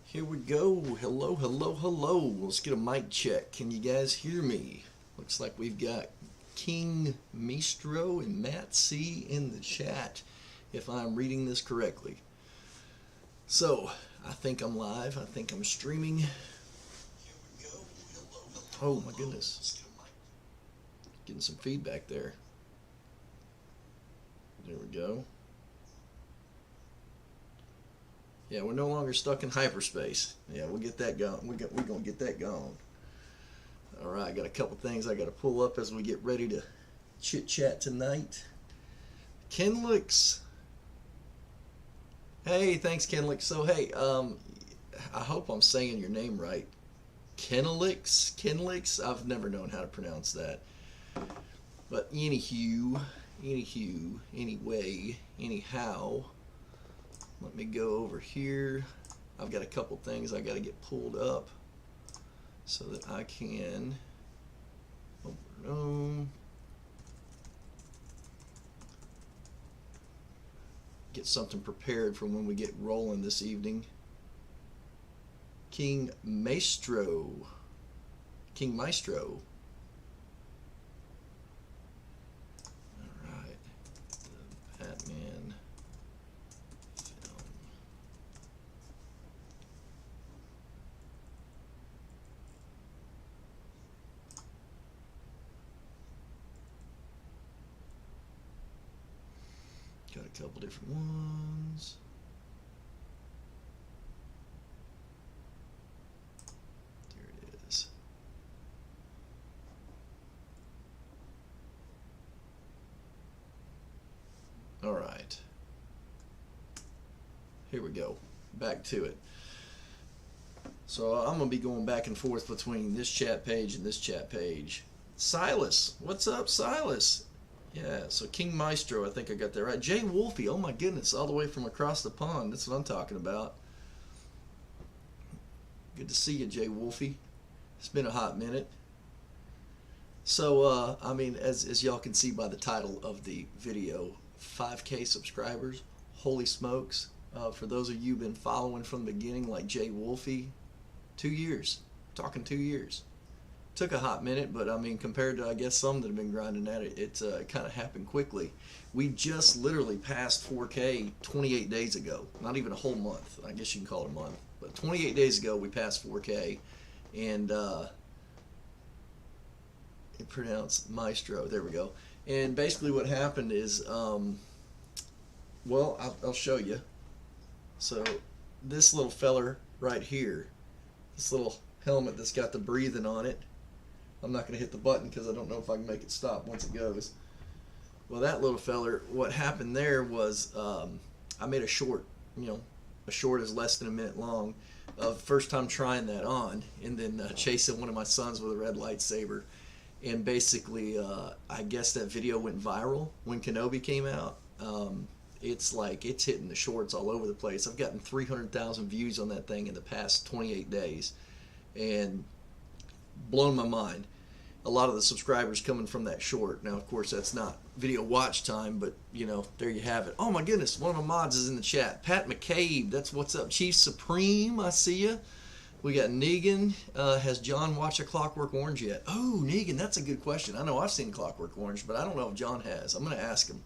Here we go. Hello, hello, hello. Let's get a mic check. Can you guys hear me? Looks like we've got King Maestro and Matt C in the chat, if I'm reading this correctly. So, I think I'm live. I think I'm streaming. Here we go. Hello, hello. Oh my goodness. Let's get a mic. Getting some feedback there. There we go. Yeah, we're no longer stuck in hyperspace. Yeah, we'll get that going. We're gonna get that going. All right, got a couple things I got to pull up as we get ready to chit chat tonight. Kenlix. Hey, thanks, Kenlix. So hey, I hope I'm saying your name right. Kenlix. I've never known how to pronounce that. But anywho, anyway, anyhow. Let me go over here. I've got a couple things I got to get pulled up so that I can get something prepared for when we get rolling this evening. King Maestro. All right. The Batman. Got a couple different ones. There it is. All right. Here we go. Back to it. So I'm going to be going back and forth between this chat page and this chat page. Silas. What's up, Silas? Yeah, so King Maestro, I think I got that right. Jay Wolfie, oh my goodness, all the way from across the pond. That's what I'm talking about. Good to see you, Jay Wolfie. It's been a hot minute. So, I mean, as y'all can see by the title of the video, 5K subscribers. Holy smokes. For those of you who've been following from the beginning, like Jay Wolfie, 2 years. Talking 2 years. Took a hot minute, but I mean, compared to I guess some that have been grinding at it, it kind of happened quickly. We just literally passed 4K 28 days ago. Not even a whole month. I guess you can call it a month, but 28 days ago we passed 4K, and it pronounced Maestro. There we go. And basically, what happened is, well, I'll show you. So this little feller right here, this little helmet that's got the breathing on it. I'm not going to hit the button because I don't know if I can make it stop once it goes. Well, that little feller, what happened there was I made a short, a short is less than a minute long, of first time trying that on, and then chasing one of my sons with a red lightsaber. And basically, I guess that video went viral when Kenobi came out. It's hitting the shorts all over the place. I've gotten 300,000 views on that thing in the past 28 days. And blown my mind. A lot of the subscribers coming from that short. Now, of course, that's not video watch time, but there you have it. Oh my goodness, one of my mods is in the chat. Pat Mckeever, that's what's up. Chief Supreme, I see ya. We got Negan. Has John watched A Clockwork Orange yet? Oh, Negan, that's a good question. I know I've seen Clockwork Orange, but I don't know if John has. I'm going to ask him.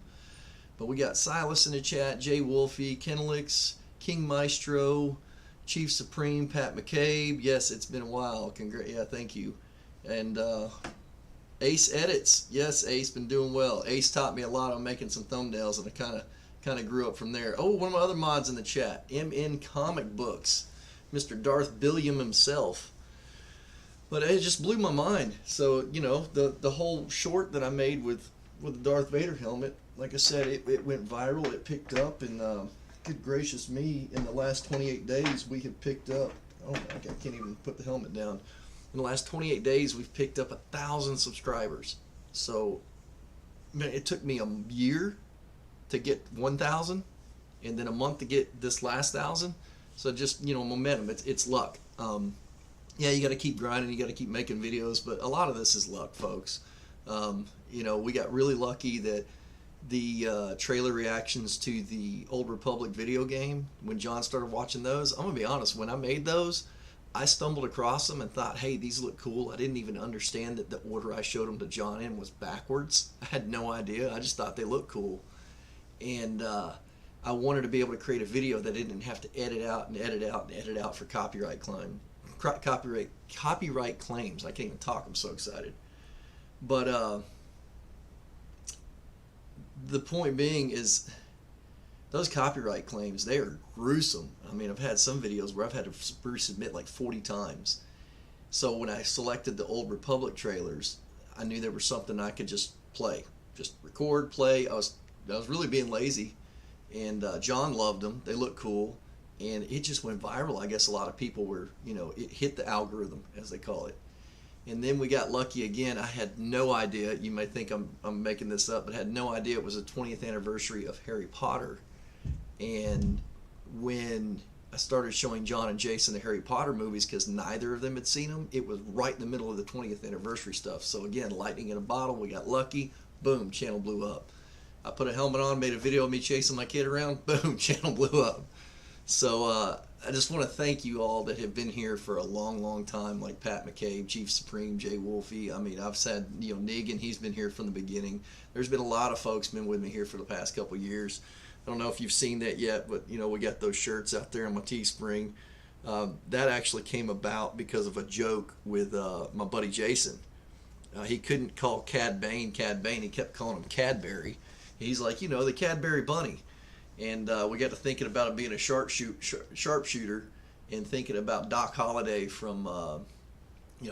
But we got Silas in the chat, Jay Wolfie, Kenlix, King Maestro, Chief Supreme, Pat Mckeever. Yes, it's been a while. Yeah, thank you. And Ace Edits. Yes, Ace, been doing well. Ace taught me a lot on making some thumbnails, and I kind of grew up from there. Oh, one of my other mods in the chat, MN Comic Books, Mr. Darth Billiam himself. But it just blew my mind. So, the whole short that I made with the Darth Vader helmet, like I said, it went viral. It picked up, and good gracious me, in the last 28 days we have picked up, oh, I can't even put the helmet down. In the last 28 days we've picked up 1,000 subscribers. So, man, it took me a year to get 1,000, and then a month to get this last 1,000. So just, momentum, it's luck. Yeah, you got to keep grinding, you got to keep making videos, but a lot of this is luck, folks. We got really lucky that the trailer reactions to the Old Republic video game, when John started watching those, I'm gonna be honest, when I made those, I stumbled across them and thought, hey, these look cool. I didn't even understand that the order I showed them to John in was backwards. I had no idea. I just thought they looked cool. And I wanted to be able to create a video that didn't have to edit out and edit out and edit out for copyright claims. I can't even talk. I'm so excited. But the point being is, those copyright claims, they are gruesome. I mean, I've had some videos where I've had to resubmit like 40 times. So when I selected the Old Republic trailers, I knew there was something I could just play, just record, play. I was really being lazy, and John loved them. They look cool, and it just went viral. I guess a lot of people were, it hit the algorithm, as they call it. And then we got lucky again. I had no idea. You may think I'm making this up, but I had no idea it was the 20th anniversary of Harry Potter. And when I started showing John and Jason the Harry Potter movies, because neither of them had seen them, it was right in the middle of the 20th anniversary stuff. So again, lightning in a bottle. We got lucky. Boom, channel blew up. I put a helmet on, made a video of me chasing my kid around. Boom, channel blew up. So I just want to thank you all that have been here for a long, long time, like Pat McCabe, Chief Supreme, Jay Wolfie. I mean, I've said, Negan, he's been here from the beginning. There's been a lot of folks been with me here for the past couple of years. I don't know if you've seen that yet, but we got those shirts out there on my Teespring. That actually came about because of a joke with my buddy Jason. He couldn't call Cad Bane. He kept calling him Cadbury. He's like, the Cadbury Bunny. And we got to thinking about it being a sharpshooter, and thinking about Doc Holliday from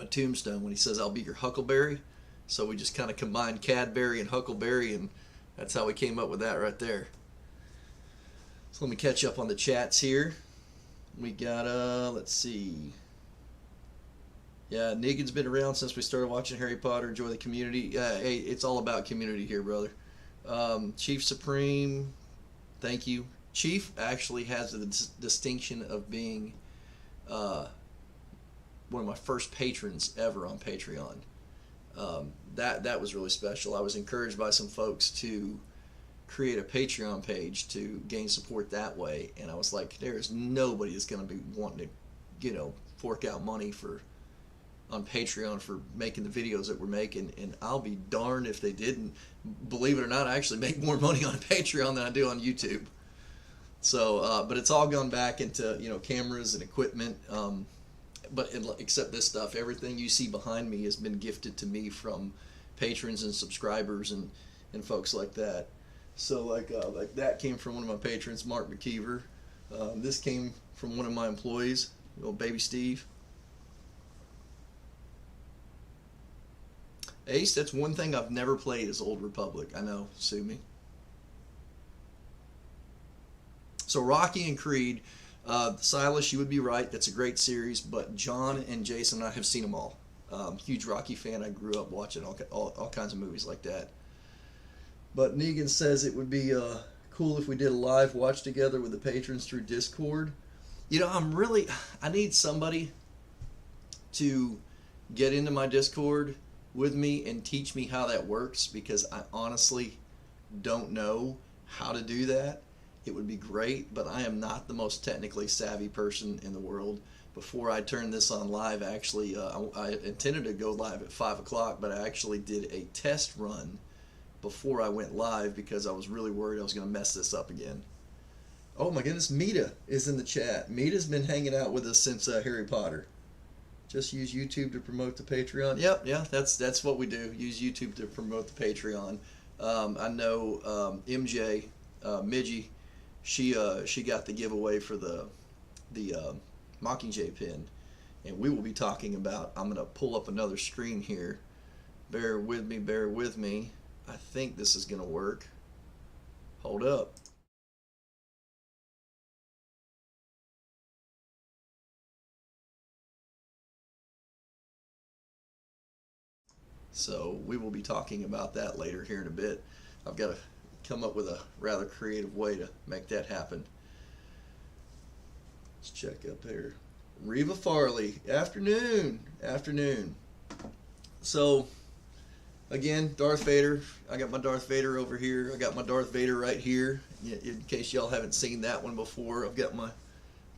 Tombstone when he says, "I'll be your Huckleberry." So we just kind of combined Cadbury and Huckleberry, and that's how we came up with that right there. So let me catch up on the chats here. We got, let's see. Yeah, Negan's been around since we started watching Harry Potter. Enjoy the community. Hey, it's all about community here, brother. Chief Supreme, thank you. Chief actually has the distinction of being one of my first patrons ever on Patreon. That was really special. I was encouraged by some folks to create a Patreon page to gain support that way, and I was like, there's nobody that's going to be wanting to, fork out money on Patreon for making the videos that we're making, and I'll be darned if they didn't. Believe it or not, I actually make more money on Patreon than I do on YouTube. So, but it's all gone back into cameras and equipment. Except this stuff, everything you see behind me has been gifted to me from patrons and subscribers and folks like that. So like that came from one of my patrons, Mark Mckeever. This came from one of my employees, little baby Steve. Ace, that's one thing I've never played is Old Republic. I know, sue me. So Rocky and Creed, Silas, you would be right. That's a great series. But John and Jason, I have seen them all. Huge Rocky fan. I grew up watching all kinds of movies like that. But Negan says it would be cool if we did a live watch together with the patrons through Discord. I need somebody to get into my Discord with me and teach me how that works, because I honestly don't know how to do that. It would be great, but I am not the most technically savvy person in the world. Before I turned this on live, actually, I intended to go live at 5 o'clock, but I actually did a test run before I went live because I was really worried I was going to mess this up again. Oh my goodness, Mita is in the chat. Mita's been hanging out with us since Harry Potter. Just use YouTube to promote the Patreon. Yep, yeah, that's what we do. Use YouTube to promote the Patreon. I know MJ, Midgie, she got the giveaway for the Mockingjay pin, and we will be talking about. I'm gonna pull up another screen here. Bear with me. I think this is gonna work. Hold up. So we will be talking about that later here in a bit. I've got to come up with a rather creative way to make that happen. Let's check up here. Reva Farley, afternoon. So Again, Darth Vader. I got my Darth Vader over here. I got my Darth Vader right here. In case y'all haven't seen that one before, I've got my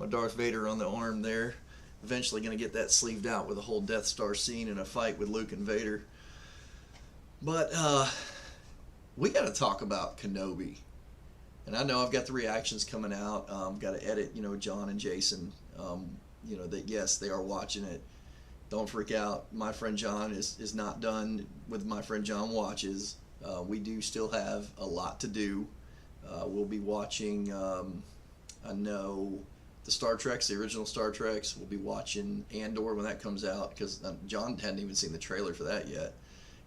Darth Vader on the arm there. Eventually going to get that sleeved out with a whole Death Star scene in a fight with Luke and Vader. But we got to talk about Kenobi. And I know I've got the reactions coming out. Got to edit, John and Jason. That yes, they are watching it. Don't freak out. My friend John is not done with My Friend John Watches. We do still have a lot to do. We'll be watching, I know, the Star Treks, the original Star Treks. We'll be watching Andor when that comes out, because John hadn't even seen the trailer for that yet.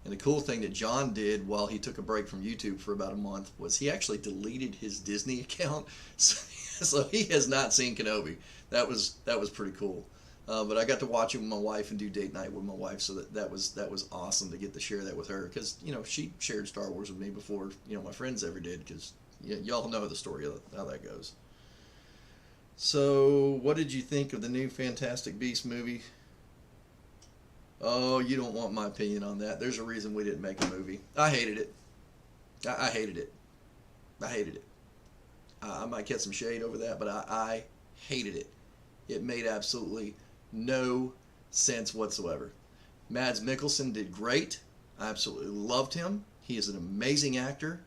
And the cool thing that John did while he took a break from YouTube for about a month was he actually deleted his Disney account, so he has not seen Kenobi. That was pretty cool. But I got to watch it with my wife and do date night with my wife, so that was awesome to get to share that with her, because she shared Star Wars with me before my friends ever did, because y'all know the story of how that goes. So, what did you think of the new Fantastic Beasts movie? Oh, you don't want my opinion on that. There's a reason we didn't make a movie. I hated it. I hated it. I hated it. I might get some shade over that, but I hated it. It made absolutely no sense whatsoever. Mads Mikkelsen did great. I absolutely loved him. He is an amazing actor.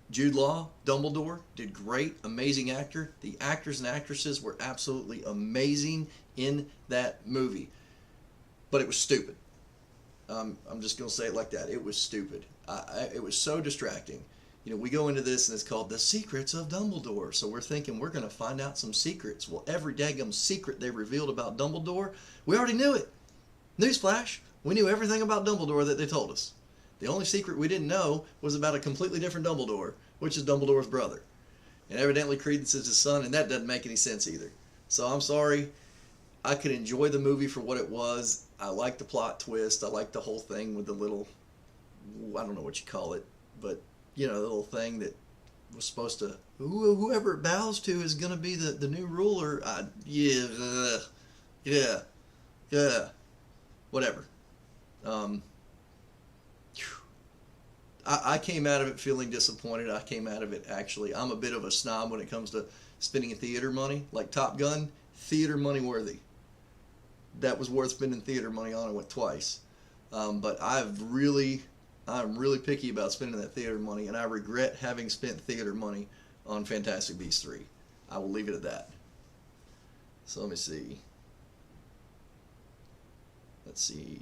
Jude Law, Dumbledore, did great. Amazing actor. The actors and actresses were absolutely amazing in that movie. But it was stupid. I'm just going to say it like that. It was stupid. It was so distracting. We go into this and it's called The Secrets of Dumbledore. So we're thinking we're going to find out some secrets. Well, every daggum secret they revealed about Dumbledore, we already knew it. Newsflash, we knew everything about Dumbledore that they told us. The only secret we didn't know was about a completely different Dumbledore, which is Dumbledore's brother. And evidently Credence is his son, and that doesn't make any sense either. So I'm sorry. I could enjoy the movie for what it was. I like the plot twist. I like the whole thing with the little, I don't know what you call it, but the little thing that was supposed to, whoever it bows to is going to be the new ruler. Yeah, whatever. I came out of it feeling disappointed. I came out of it actually, I'm a bit of a snob when it comes to spending theater money. Like Top Gun, theater money worthy. That was worth spending theater money on. I went twice. But I'm really picky about spending that theater money, and I regret having spent theater money on Fantastic Beasts 3. I will leave it at that. So let me see. Let's see.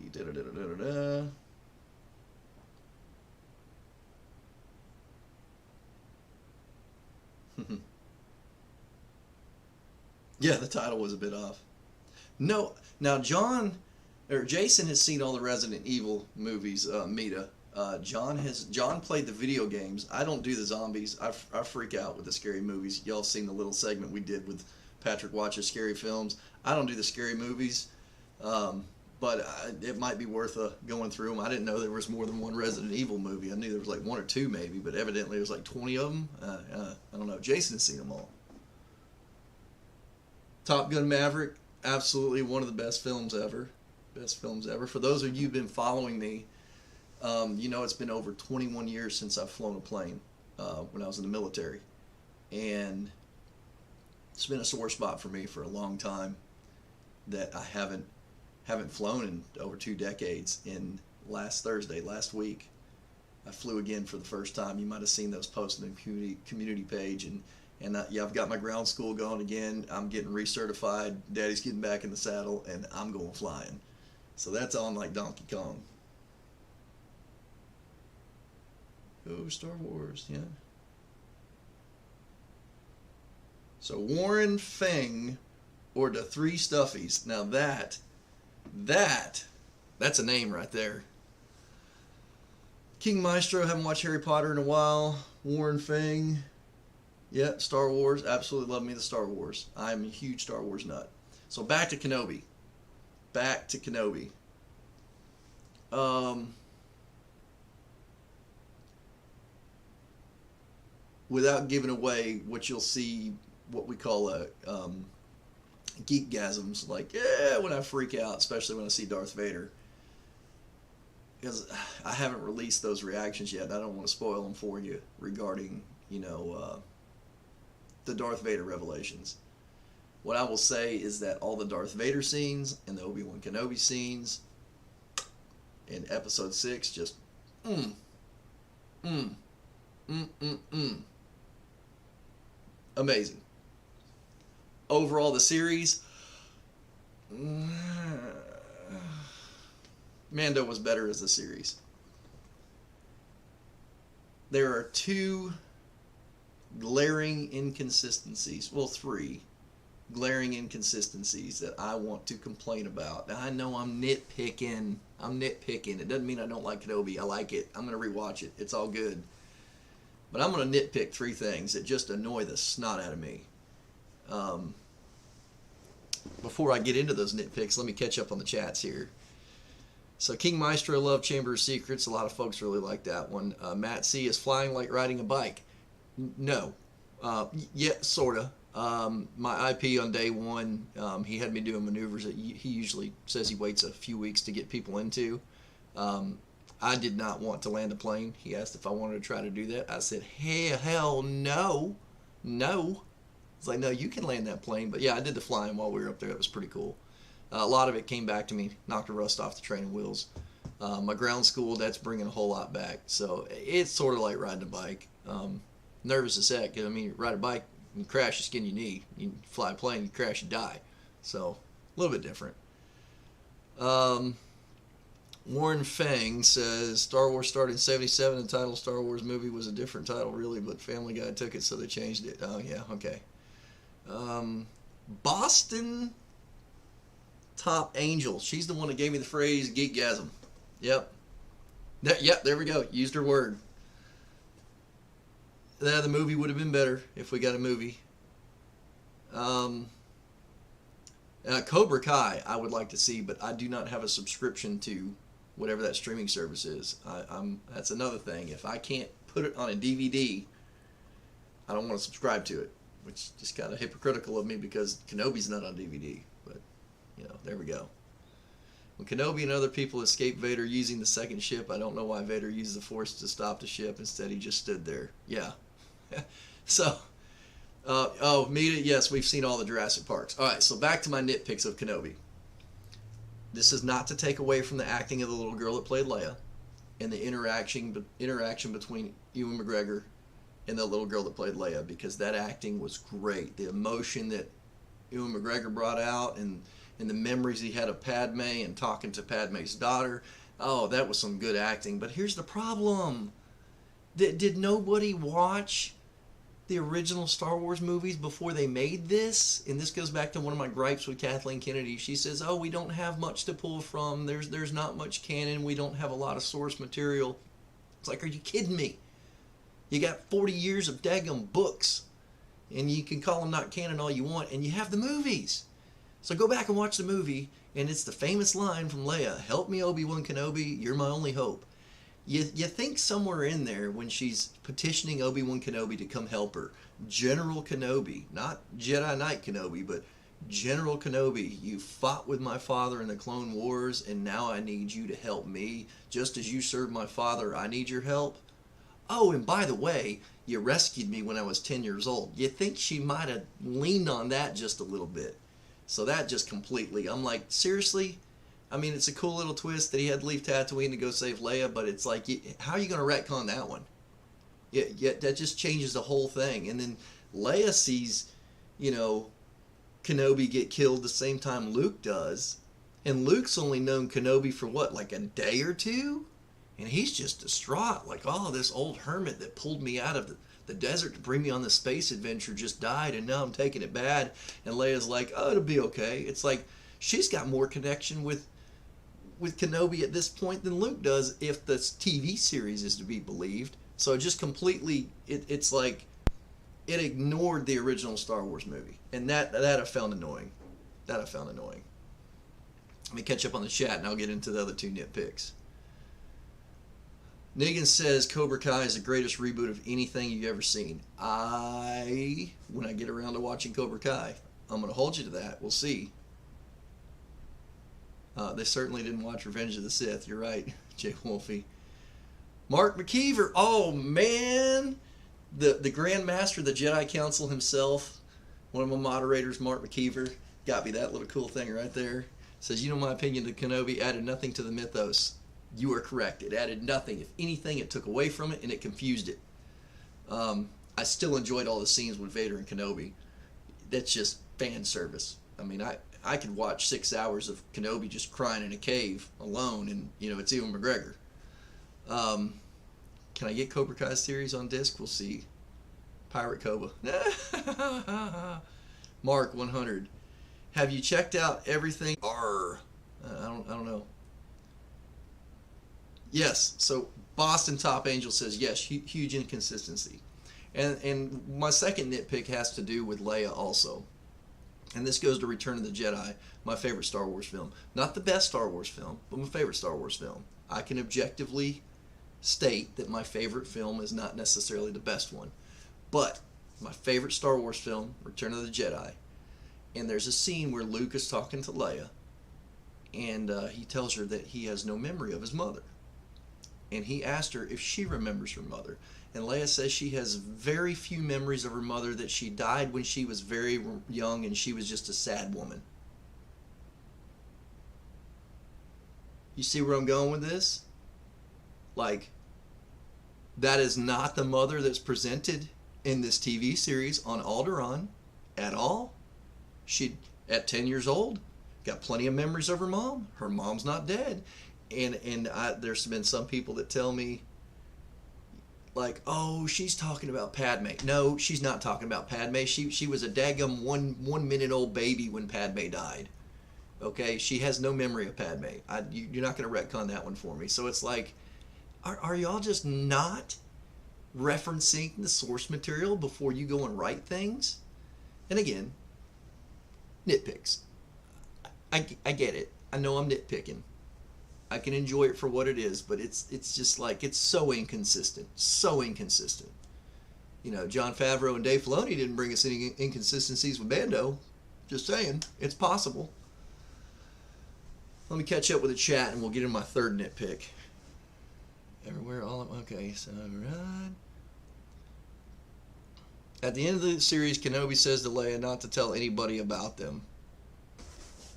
Yeah, the title was a bit off. No, now Jason has seen all the Resident Evil movies. Mita. John played the video games. I don't do the zombies. I freak out with the scary movies. Y'all seen the little segment we did with Patrick watches scary films. I don't do the scary movies, but it might be worth going through them. I didn't know there was more than one Resident Evil movie. I knew there was like one or two maybe, but evidently there's like 20 of them. I don't know. Jason's seen them all. Top Gun Maverick, absolutely one of the best films ever. Best films ever. For those of you who've been following me, it's been over 21 years since I've flown a plane when I was in the military. And it's been a sore spot for me for a long time that I haven't flown in over 2 decades. In last week, I flew again for the first time. You might have seen those posts on the community page. And I've got my ground school going again. I'm getting recertified. Daddy's getting back in the saddle, and I'm going flying. So that's on like Donkey Kong. Oh, Star Wars, yeah. So Warren Feng or the Three Stuffies. Now that's a name right there. King Maestro, haven't watched Harry Potter in a while. Warren Feng. Yeah, Star Wars. Absolutely love me the Star Wars. I'm a huge Star Wars nut. So back to Kenobi. Without giving away what you'll see, what we call geekgasms, like when I freak out, especially when I see Darth Vader. because I haven't released those reactions yet. I don't want to spoil them for you regarding, the Darth Vader revelations. What I will say is that all the Darth Vader scenes and the Obi-Wan Kenobi scenes in Episode 6 just mm, mm, mm, mm, mm. Amazing. Overall, the series, Mando was better as a series. There are two glaring inconsistencies, well, three glaring inconsistencies that I want to complain about. Now, I know I'm nitpicking. It doesn't mean I don't like Kenobi. I like it. I'm going to rewatch it. It's all good. But I'm going to nitpick three things that just annoy the snot out of me. Before I get into those nitpicks, let me catch up on the chats here. So King Maestro loved Chamber of Secrets. A lot of folks really like that one. Matt C. is flying like riding a bike. No. Yeah, sort of. My IP on day one, he had me doing maneuvers that he usually says he waits a few weeks to get people into. I did not want to land a plane. He asked if I wanted to try to do that. I said, hell no. No. It's like, no, you can land that plane. But yeah, I did the flying while we were up there. It was pretty cool. A lot of it came back to me, knocked the rust off the training wheels. My ground school, that's bringing a whole lot back. So it's sort of like riding a bike. Nervous as heck. I mean, you ride a bike, you crash, you skin your knee. You fly a plane, you crash, you die. So a little bit different. Warren Fang says Star Wars started in 77. The title Star Wars movie was a different title, really, but Family Guy took it, so they changed it. Oh, yeah, okay. Boston Top Angel. She's the one that gave me the phrase geekgasm. Yep. Yep, there we go. Used her word. The movie would have been better if we got a movie. Cobra Kai I would like to see, but I do not have a subscription to whatever that streaming service is. That's another thing. If I can't put it on a DVD, I don't want to subscribe to it, which is kind of hypocritical of me because Kenobi's not on DVD. But, there we go. When Kenobi and other people escaped Vader using the second ship, I don't know why Vader used the Force to stop the ship. Instead, he just stood there. Yeah. So, Mita, yes, we've seen all the Jurassic Parks. All right, so back to my nitpicks of Kenobi. This is not to take away from the acting of the little girl that played Leia and the interaction between Ewan McGregor and the little girl that played Leia, because that acting was great. The emotion that Ewan McGregor brought out and the memories he had of Padme and talking to Padme's daughter. Oh, that was some good acting. But here's the problem. Did nobody watch the original Star Wars movies before they made this? And this goes back to one of my gripes with Kathleen Kennedy. She says, oh, we don't have much to pull from. There's not much canon. We don't have a lot of source material. It's like, are you kidding me? You got 40 years of daggum books. And you can call them not canon all you want. And you have the movies. So go back and watch the movie. And it's the famous line from Leia, help me, Obi-Wan Kenobi. You're my only hope. You think somewhere in there when she's petitioning Obi-Wan Kenobi to come help her, General Kenobi, not Jedi Knight Kenobi, but General Kenobi, you fought with my father in the Clone Wars, and now I need you to help me. Just as you served my father, I need your help. Oh, and by the way, you rescued me when I was 10 years old. You think she might have leaned on that just a little bit. So that just completely, I'm like, seriously? I mean, it's a cool little twist that he had to leave Tatooine to go save Leia, but it's like, how are you going to retcon that one? Yeah, that just changes the whole thing. And then Leia sees, Kenobi get killed the same time Luke does. And Luke's only known Kenobi for what, like a day or two? And he's just distraught. Like, oh, this old hermit that pulled me out of the desert to bring me on this space adventure just died, and now I'm taking it bad. And Leia's like, oh, it'll be okay. It's like, she's got more connection with Kenobi at this point than Luke does, if the TV series is to be believed. So it just completely, it's like, it ignored the original Star Wars movie. And that I found annoying. Let me catch up on the chat and I'll get into the other two nitpicks. Negan says Cobra Kai is the greatest reboot of anything you've ever seen. When I get around to watching Cobra Kai, I'm going to hold you to that. We'll see. They certainly didn't watch Revenge of the Sith. You're right, Jay Wolfie. Mark Mckeever. Oh, man. The Grand Master of the Jedi Council himself, one of my moderators, Mark Mckeever, got me that little cool thing right there. Says, you know, my opinion, the Kenobi added nothing to the mythos. You are correct. It added nothing. If anything, it took away from it and it confused it. I still enjoyed all the scenes with Vader and Kenobi. That's just fan service. I mean, I could watch 6 hours of Kenobi just crying in a cave alone, and, you know, it's Ewan McGregor. Can I get Cobra Kai series on disc? We'll see. Pirate Cobra. Mark 100. Have you checked out everything? I don't know. Yes. So Boston Top Angel says yes. Huge inconsistency. And my second nitpick has to do with Leia also. And this goes to Return of the Jedi, my favorite Star Wars film. Not the best Star Wars film, but my favorite Star Wars film. I can objectively state that my favorite film is not necessarily the best one. But my favorite Star Wars film, Return of the Jedi, and there's a scene where Luke is talking to Leia, and he tells her that he has no memory of his mother. And he asked her if she remembers her mother. And Leia says she has very few memories of her mother, that she died when she was very young and she was just a sad woman. You see where I'm going with this? Like, that is not the mother that's presented in this TV series on Alderaan at all. She, at 10 years old, got plenty of memories of her mom. Her mom's not dead. And there's been some people that tell me, like, oh, she's talking about Padme. No, she's not talking about Padme. She was a daggum one minute old baby when Padme died. Okay, she has no memory of Padme. You're not going to retcon that one for me. So it's like, are y'all just not referencing the source material before you go and write things? And again, nitpicks. I get it. I know I'm nitpicking. I can enjoy it for what it is, but it's just like, it's so inconsistent. So inconsistent. You know, Jon Favreau and Dave Filoni didn't bring us any inconsistencies with Mando. Just saying. It's possible. Let me catch up with the chat and we'll get in my third nitpick. Everywhere, okay, so, right. At the end of the series, Kenobi says to Leia not to tell anybody about them.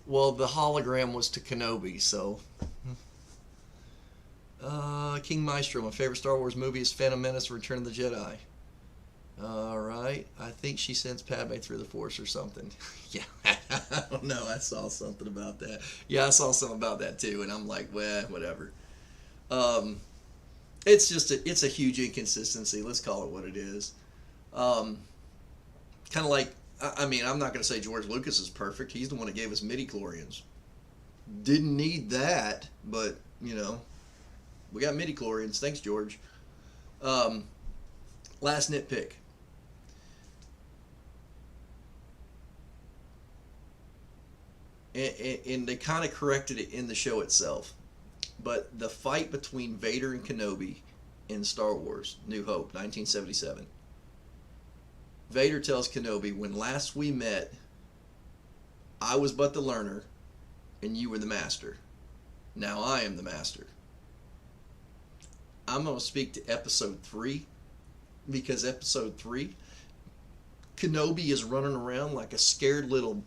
Well, the hologram was to Kenobi, so. King Maestro, my favorite Star Wars movie is Phantom Menace, Return of the Jedi. Alright, I think she sends Padme through the Force or something. Yeah, I don't know, I saw something about that. Yeah, I saw something about that too, and I'm like, well, whatever. It's just it's a huge inconsistency. Let's call it what it is. Kind of like, I mean, I'm not going to say George Lucas is perfect. He's the one that gave us midi-chlorians. Didn't need that, but, you know, we got midi-chlorians. Thanks, George. Last nitpick. And they kind of corrected it in the show itself. But the fight between Vader and Kenobi in Star Wars, New Hope, 1977. Vader tells Kenobi, when last we met, I was but the learner, and you were the master. Now I am the master. I'm going to speak to Episode 3, because Episode 3, Kenobi is running around like a scared little,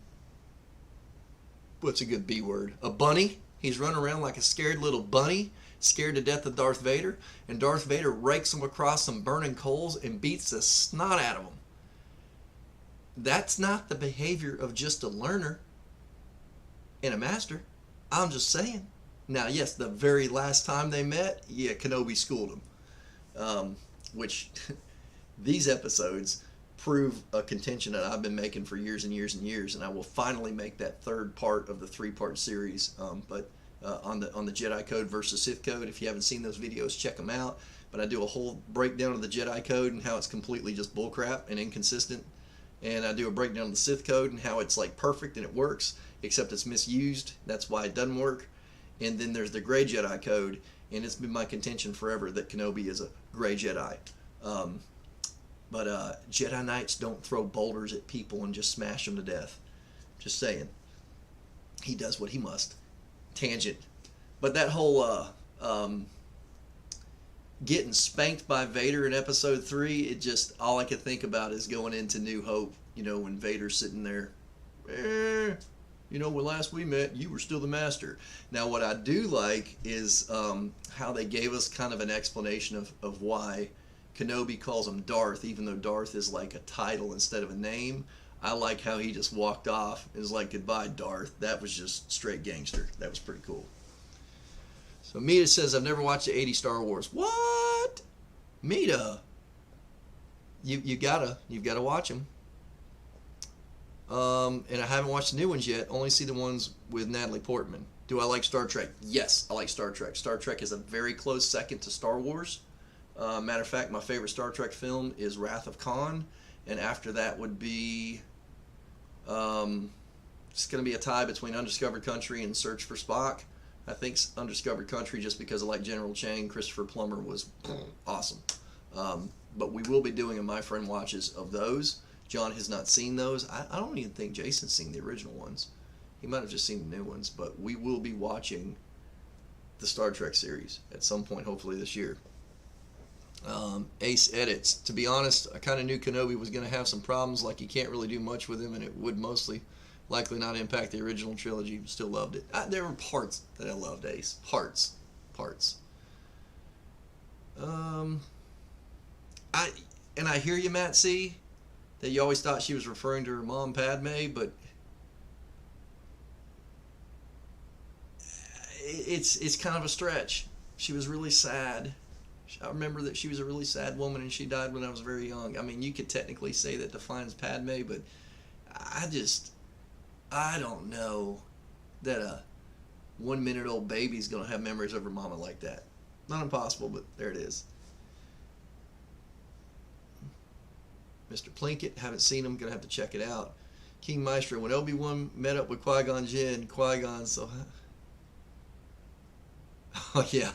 what's a good B word? A bunny? He's running around like a scared little bunny, scared to death of Darth Vader, and Darth Vader rakes him across some burning coals and beats the snot out of him. That's not the behavior of just a learner and a master. I'm just saying. Now, yes, the very last time they met, yeah, Kenobi schooled him. Which, these episodes prove a contention that I've been making for years and years and years, and I will finally make that third part of the 3-part series. On the Jedi Code versus Sith Code. If you haven't seen those videos, check them out. But I do a whole breakdown of the Jedi Code and how it's completely just bullcrap and inconsistent. And I do a breakdown of the Sith Code and how it's like perfect and it works, except it's misused. That's why it doesn't work. And then there's the Gray Jedi Code, and it's been my contention forever that Kenobi is a Gray Jedi. But Jedi Knights don't throw boulders at people and just smash them to death. Just saying. He does what he must. tangent. But that whole getting spanked by Vader in Episode 3, it just, all I can think about is going into New Hope. You know, when Vader's sitting there, you know, when last we met, you were still the master. Now, what I do like is how they gave us kind of an explanation of why Kenobi calls him Darth, even though Darth is like a title instead of a name. I like how he just walked off and was like, goodbye, Darth. That was just straight gangster. That was pretty cool. So Mita says, I've never watched the 80 Star Wars. What? Mita? You've gotta watch them. And I haven't watched the new ones yet. Only see the ones with Natalie Portman. Do I like Star Trek? Yes, I like Star Trek. Star Trek is a very close second to Star Wars. Matter of fact, my favorite Star Trek film is Wrath of Khan. And after that would be... it's going to be a tie between Undiscovered Country and Search for Spock. I think Undiscovered Country, just because I like General Chang. Christopher Plummer was awesome. But we will be doing a My Friend Watches of those. John has not seen those. I don't even think Jason's seen the original ones. He might have just seen the new ones. But we will be watching the Star Trek series at some point, hopefully this year. Ace edits. To be honest, I kind of knew Kenobi was going to have some problems, like you can't really do much with him, and it would mostly likely not impact the original trilogy. Still loved it. There were parts that I loved, Ace. Parts. I hear you, Matt C., that you always thought she was referring to her mom, Padme, but it's kind of a stretch. She was really sad. I remember that she was a really sad woman, and she died when I was very young. I mean, you could technically say that defines Padme, but I don't know that a 1 minute old baby's going to have memories of her mama like that. Not impossible, but there it is. Mr. Plinkett, haven't seen him, gonna have to check it out. King Maestro, when Obi-Wan met up with Qui-Gon Jinn, Qui-Gon, so... Oh, yeah.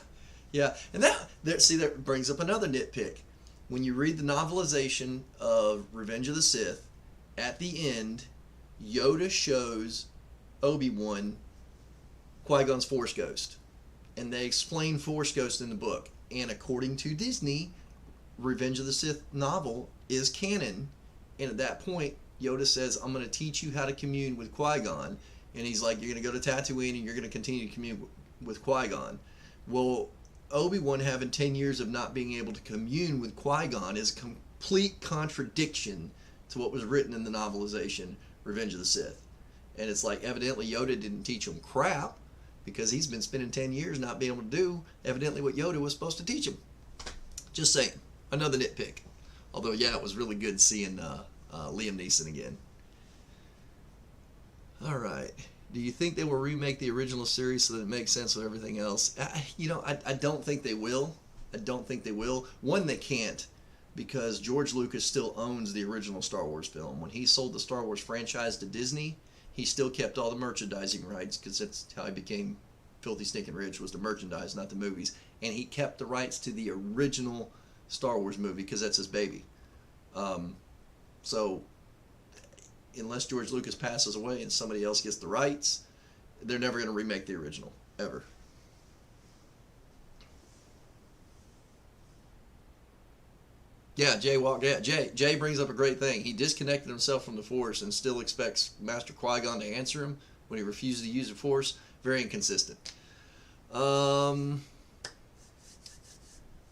And that brings up another nitpick. When you read the novelization of Revenge of the Sith, at the end, Yoda shows Obi-Wan Qui-Gon's Force Ghost. And they explain Force Ghost in the book. And according to Disney, Revenge of the Sith novel is canon, and at that point Yoda says, I'm going to teach you how to commune with Qui-Gon, and he's like, you're going to go to Tatooine and you're going to continue to commune with Qui-Gon. Well, Obi-Wan having 10 years of not being able to commune with Qui-Gon is a complete contradiction to what was written in the novelization Revenge of the Sith. And it's like, evidently Yoda didn't teach him crap, because he's been spending 10 years not being able to do evidently what Yoda was supposed to teach him. Just saying. Another nitpick. Although, yeah, it was really good seeing Liam Neeson again. All right. Do you think they will remake the original series so that it makes sense with everything else? I don't think they will. One, they can't, because George Lucas still owns the original Star Wars film. When he sold the Star Wars franchise to Disney, he still kept all the merchandising rights, because that's how he became filthy stinking rich, was the merchandise, not the movies. And he kept the rights to the original Star Wars movie because that's his baby. So unless George Lucas passes away and somebody else gets the rights, they're never going to remake the original, ever. Yeah, Jay brings up a great thing. He disconnected himself from the Force and still expects Master Qui-Gon to answer him when he refuses to use the Force. Very inconsistent.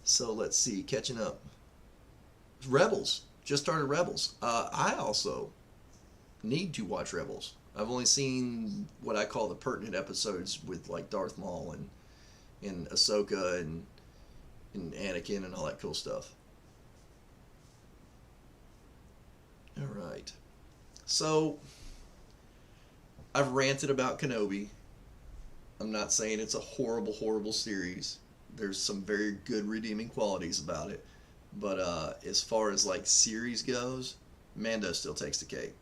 So let's see, catching up. Rebels. Just started Rebels. I also need to watch Rebels. I've only seen what I call the pertinent episodes with like Darth Maul and Ahsoka and Anakin and all that cool stuff. All right. So I've ranted about Kenobi. I'm not saying it's a horrible, horrible series. There's some very good redeeming qualities about it. But as far as like series goes, Mando still takes the cake.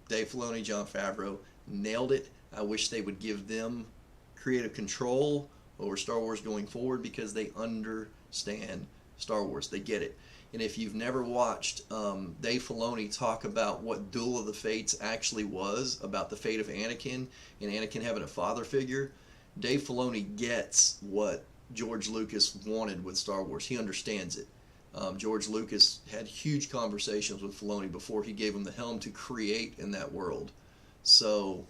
Dave Filoni, Jon Favreau nailed it. I wish they would give them creative control over Star Wars going forward, because they understand Star Wars. They get it. And if you've never watched Dave Filoni talk about what Duel of the Fates actually was, about the fate of Anakin and Anakin having a father figure, Dave Filoni gets what George Lucas wanted with Star Wars. He understands it. George Lucas had huge conversations with Filoni before he gave him the helm to create in that world. So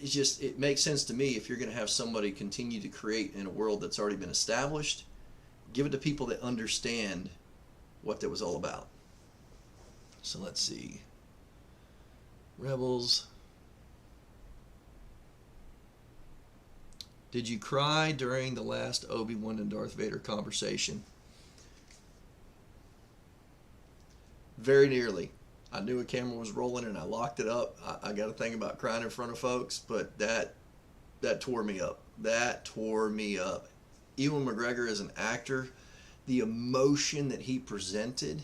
it makes sense to me if you're going to have somebody continue to create in a world that's already been established, give it to people that understand what that was all about. So let's see. Rebels. Did you cry during the last Obi-Wan and Darth Vader conversation? Very nearly. I knew a camera was rolling and I locked it up. I got a thing about crying in front of folks, but that tore me up. That tore me up. Ewan McGregor as an actor, the emotion that he presented,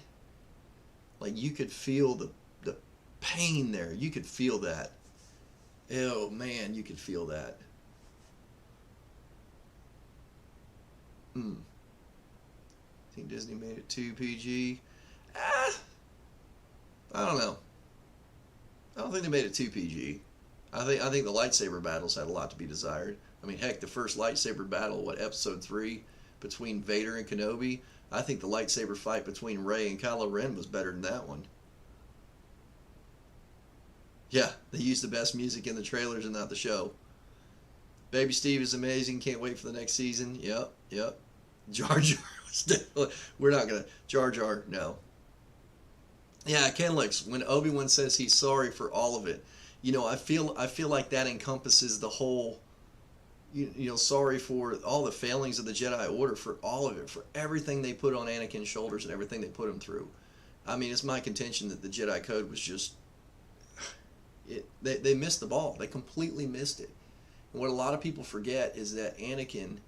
like you could feel the pain there. You could feel that. Oh man, you could feel that. I think Disney made it too PG. I don't know. I don't think they made it too PG. I think the lightsaber battles had a lot to be desired. I mean, heck, the first lightsaber battle, episode 3, between Vader and Kenobi, I think the lightsaber fight between Rey and Kylo Ren was better than that one. Yeah, they used the best music in the trailers and not the show. Baby Steve is amazing. Can't wait for the next season. Yep. Jar Jar was definitely... We're not going to... Jar Jar, no. Yeah, Kenlix, when Obi-Wan says he's sorry for all of it, I feel like that encompasses the whole, sorry for all the failings of the Jedi Order, for all of it, for everything they put on Anakin's shoulders and everything they put him through. I mean, it's my contention that the Jedi Code was just, they missed the ball. They completely missed it. And what a lot of people forget is that Anakin,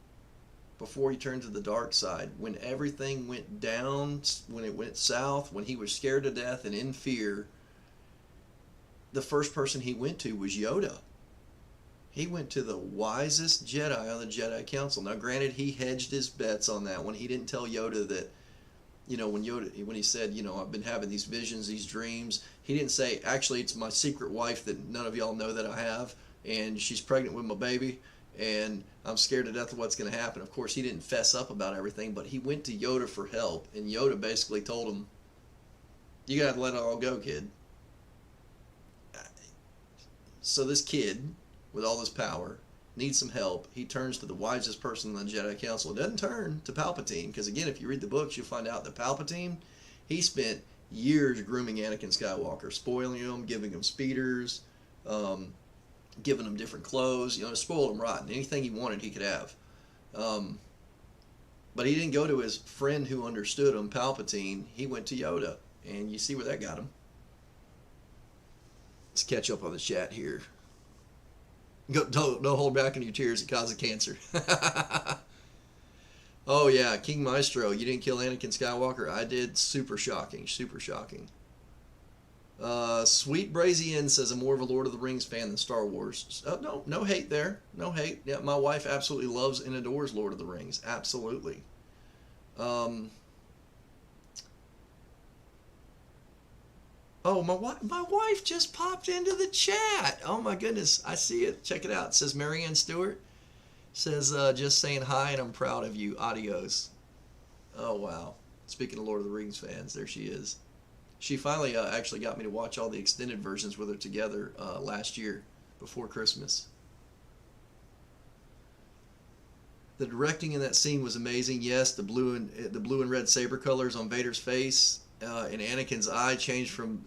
before he turned to the dark side, when everything went down, when it went south, when he was scared to death and in fear, the first person he went to was Yoda. He went to the wisest Jedi on the Jedi Council. Now, granted, he hedged his bets on that one. He didn't tell Yoda that, when he said, I've been having these visions, these dreams, he didn't say, actually, it's my secret wife that none of y'all know that I have, and she's pregnant with my baby, and I'm scared to death of what's going to happen. Of course, he didn't fess up about everything, but he went to Yoda for help, and Yoda basically told him, you got to let it all go, kid. So this kid, with all this power, needs some help. He turns to the wisest person on the Jedi Council. It doesn't turn to Palpatine, because again, if you read the books, you'll find out that Palpatine, he spent years grooming Anakin Skywalker, spoiling him, giving him speeders, giving him different clothes, spoiled him rotten. Anything he wanted, he could have. But he didn't go to his friend who understood him, Palpatine. He went to Yoda, and you see where that got him. Let's catch up on the chat here. Don't hold back on your tears. It causes cancer. Oh, yeah, King Maestro, you didn't kill Anakin Skywalker. I did. Super shocking. Super shocking. Sweet Brazian says, I'm more of a Lord of the Rings fan than Star Wars. No hate there. No hate. Yeah, my wife absolutely loves and adores Lord of the Rings. Absolutely. Oh, my wife just popped into the chat. Oh, my goodness. I see it. Check it out. It says Marianne Stewart. Says, just saying hi and I'm proud of you. Adios. Oh, wow. Speaking of Lord of the Rings fans, there she is. She finally actually got me to watch all the extended versions with her together last year before Christmas. The directing in that scene was amazing. Yes, the blue and red saber colors on Vader's face and Anakin's eye changed from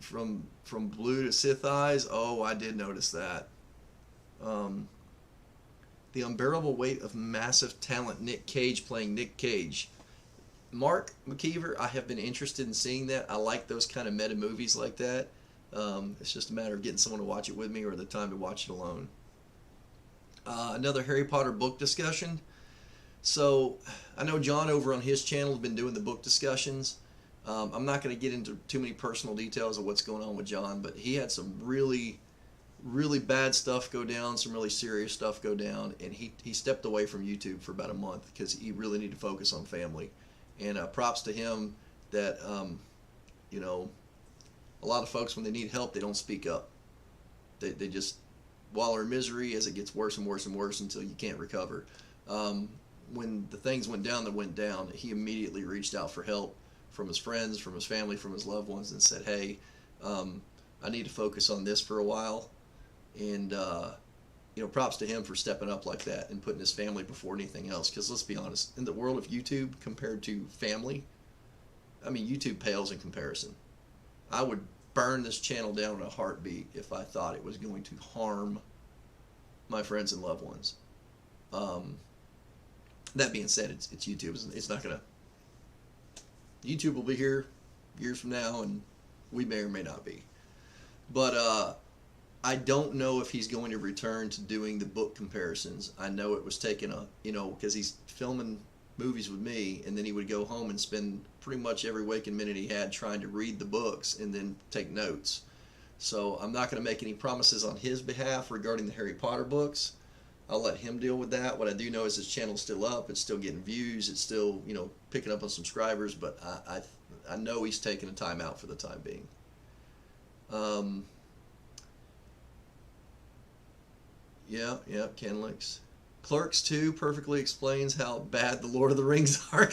blue to Sith eyes. Oh, I did notice that. The unbearable weight of massive talent. Nick Cage playing Nick Cage. Mark Mckeever, I have been interested in seeing that. I like those kind of meta movies like that. It's just a matter of getting someone to watch it with me or the time to watch it alone. Another Harry Potter book discussion. So I know John over on his channel has been doing the book discussions. I'm not going to get into too many personal details of what's going on with John, but he had some really, really bad stuff go down, some really serious stuff go down, and he stepped away from YouTube for about a month because he really needed to focus on family. And props to him that, a lot of folks, when they need help, they don't speak up. They just while her misery as it gets worse and worse and worse until you can't recover. When the things went down that went down, he immediately reached out for help from his friends, from his family, from his loved ones, and said, "Hey, I need to focus on this for a while." And props to him for stepping up like that and putting his family before anything else. Because let's be honest, in the world of YouTube compared to family, I mean, YouTube pales in comparison. I would burn this channel down in a heartbeat if I thought it was going to harm my friends and loved ones. That being said, it's YouTube. It's not gonna. YouTube will be here years from now, and we may or may not be. But I don't know if he's going to return to doing the book comparisons. I know it was taken because he's filming movies with me, and then he would go home and spend pretty much every waking minute he had trying to read the books and then take notes. So I'm not going to make any promises on his behalf regarding the Harry Potter books. I'll let him deal with that. What I do know is his channel's still up. It's still getting views. It's still, picking up on subscribers. But I know he's taking a time out for the time being. Yeah, Kenlix. Clerks 2 perfectly explains how bad the Lord of the Rings are.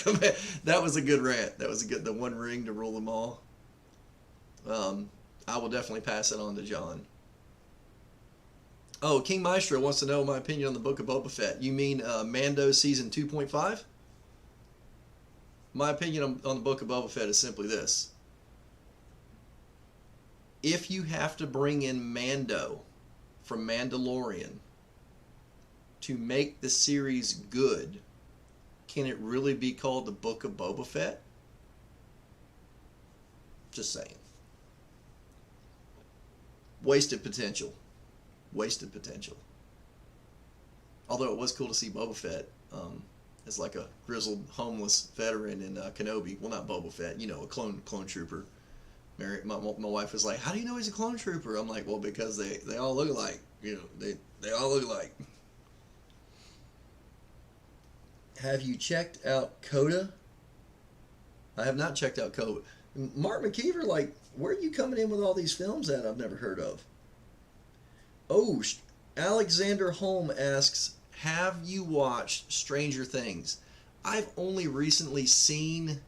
That was a good rant. That was the one ring to rule them all. I will definitely pass it on to John. Oh, King Maestro wants to know my opinion on the Book of Boba Fett. You mean Mando Season 2.5? My opinion on the Book of Boba Fett is simply this. If you have to bring in Mando from Mandalorian to make the series good, can it really be called the Book of Boba Fett? Just saying. Wasted potential. Wasted potential. Although it was cool to see Boba Fett as like a grizzled homeless veteran in Kenobi. Well, not Boba Fett, a clone trooper. My wife was like, "How do you know he's a clone trooper?" I'm like, "Well, because they all look alike. They all look alike." Have you checked out Coda? I have not checked out Coda. Mark Mckeever, where are you coming in with all these films that I've never heard of? Oh, Alexander Holm asks, have you watched Stranger Things? I've only recently seen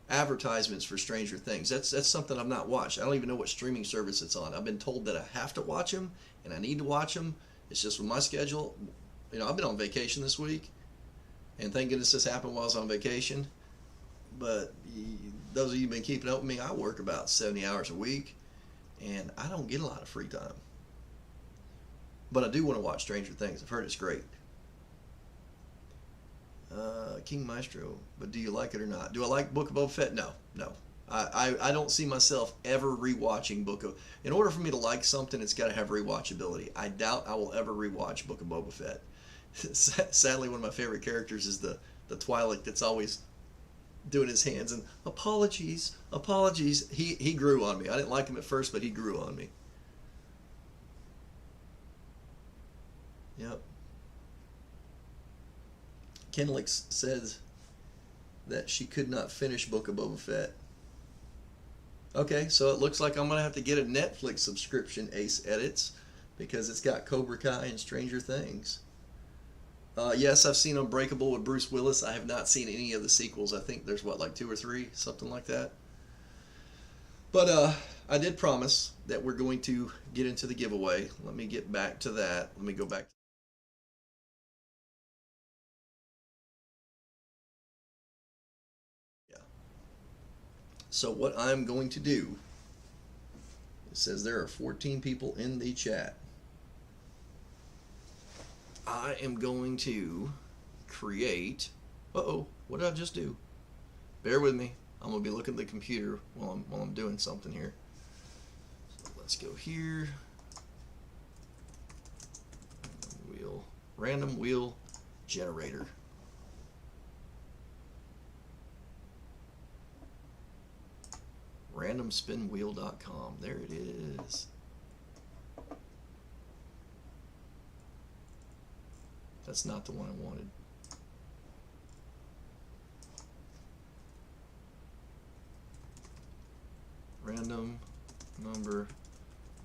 advertisements for Stranger Things. That's something I've not watched. I don't even know what streaming service it's on. I've been told that I have to watch them, and I need to watch them. It's just with my schedule. I've been on vacation this week, and thank goodness this happened while I was on vacation. But those of you who've been keeping up with me, I work about 70 hours a week, and I don't get a lot of free time. But I do want to watch Stranger Things. I've heard it's great. King Maestro, but do you like it or not? Do I like Book of Boba Fett? No. I don't see myself ever rewatching In order for me to like something, it's got to have rewatchability. I doubt I will ever rewatch Book of Boba Fett. Sadly, one of my favorite characters is the Twi'lek that's always doing his hands and apologies. He grew on me. I didn't like him at first, but he grew on me. Yep. Kenlix says that she could not finish Book of Boba Fett. Okay, so it looks like I'm going to have to get a Netflix subscription, Ace Edits, because it's got Cobra Kai and Stranger Things. Yes, I've seen Unbreakable with Bruce Willis. I have not seen any of the sequels. I think there's 2 or 3, something like that. But I did promise that we're going to get into the giveaway. Let me get back to that. Let me go back. So what I'm going to do, it says there are 14 people in the chat. I am going to create, what did I just do? Bear with me. I'm going to be looking at the computer while I'm doing something here. So let's go here. Random wheel generator. randomspinwheel.com. There it is. That's not the one I wanted. Random number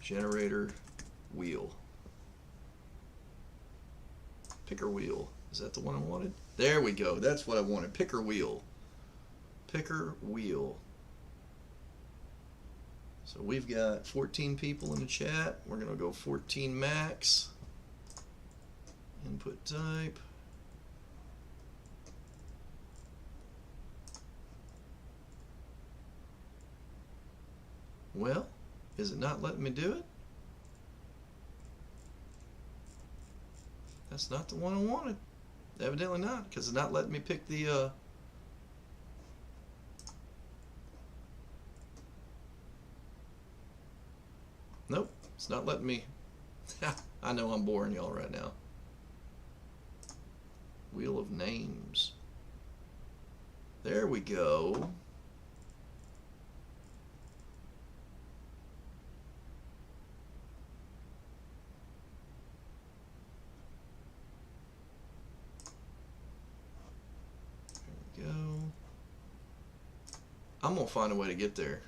generator wheel. Picker wheel. Is that the one I wanted? There we go. That's what I wanted. Picker wheel. Picker wheel. So we've got 14 people in the chat. We're going to go 14 max. Input type. Well, is it not letting me do it? That's not the one I wanted. Evidently not, because it's not letting me pick the nope, it's not letting me. I know I'm boring y'all right now. Wheel of names. There we go. There we go. I'm gonna find a way to get there.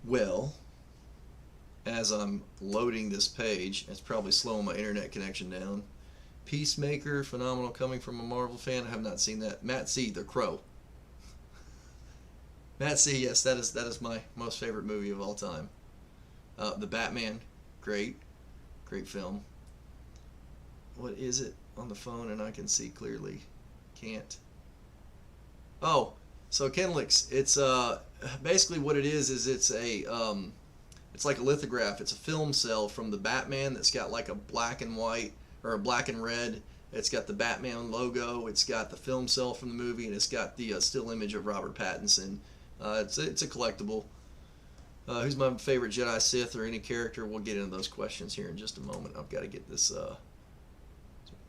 Well, as I'm loading this page, it's probably slowing my internet connection down. Peacemaker, phenomenal, coming from a Marvel fan. I have not seen that. Matt C, The Crow. Matt C, yes, that is my most favorite movie of all time. The Batman, great film. What is it on the phone and I can see clearly? Can't. Oh, so Kenlix, it's basically what it is it's a it's like a lithograph. It's a film cell from the Batman that's got like a black and white or a black and red. It's got the Batman logo. It's got the film cell from the movie, and it's got the still image of Robert Pattinson. It's a collectible. Who's my favorite Jedi, Sith, or any character? We'll get into those questions here in just a moment. I've got to get this.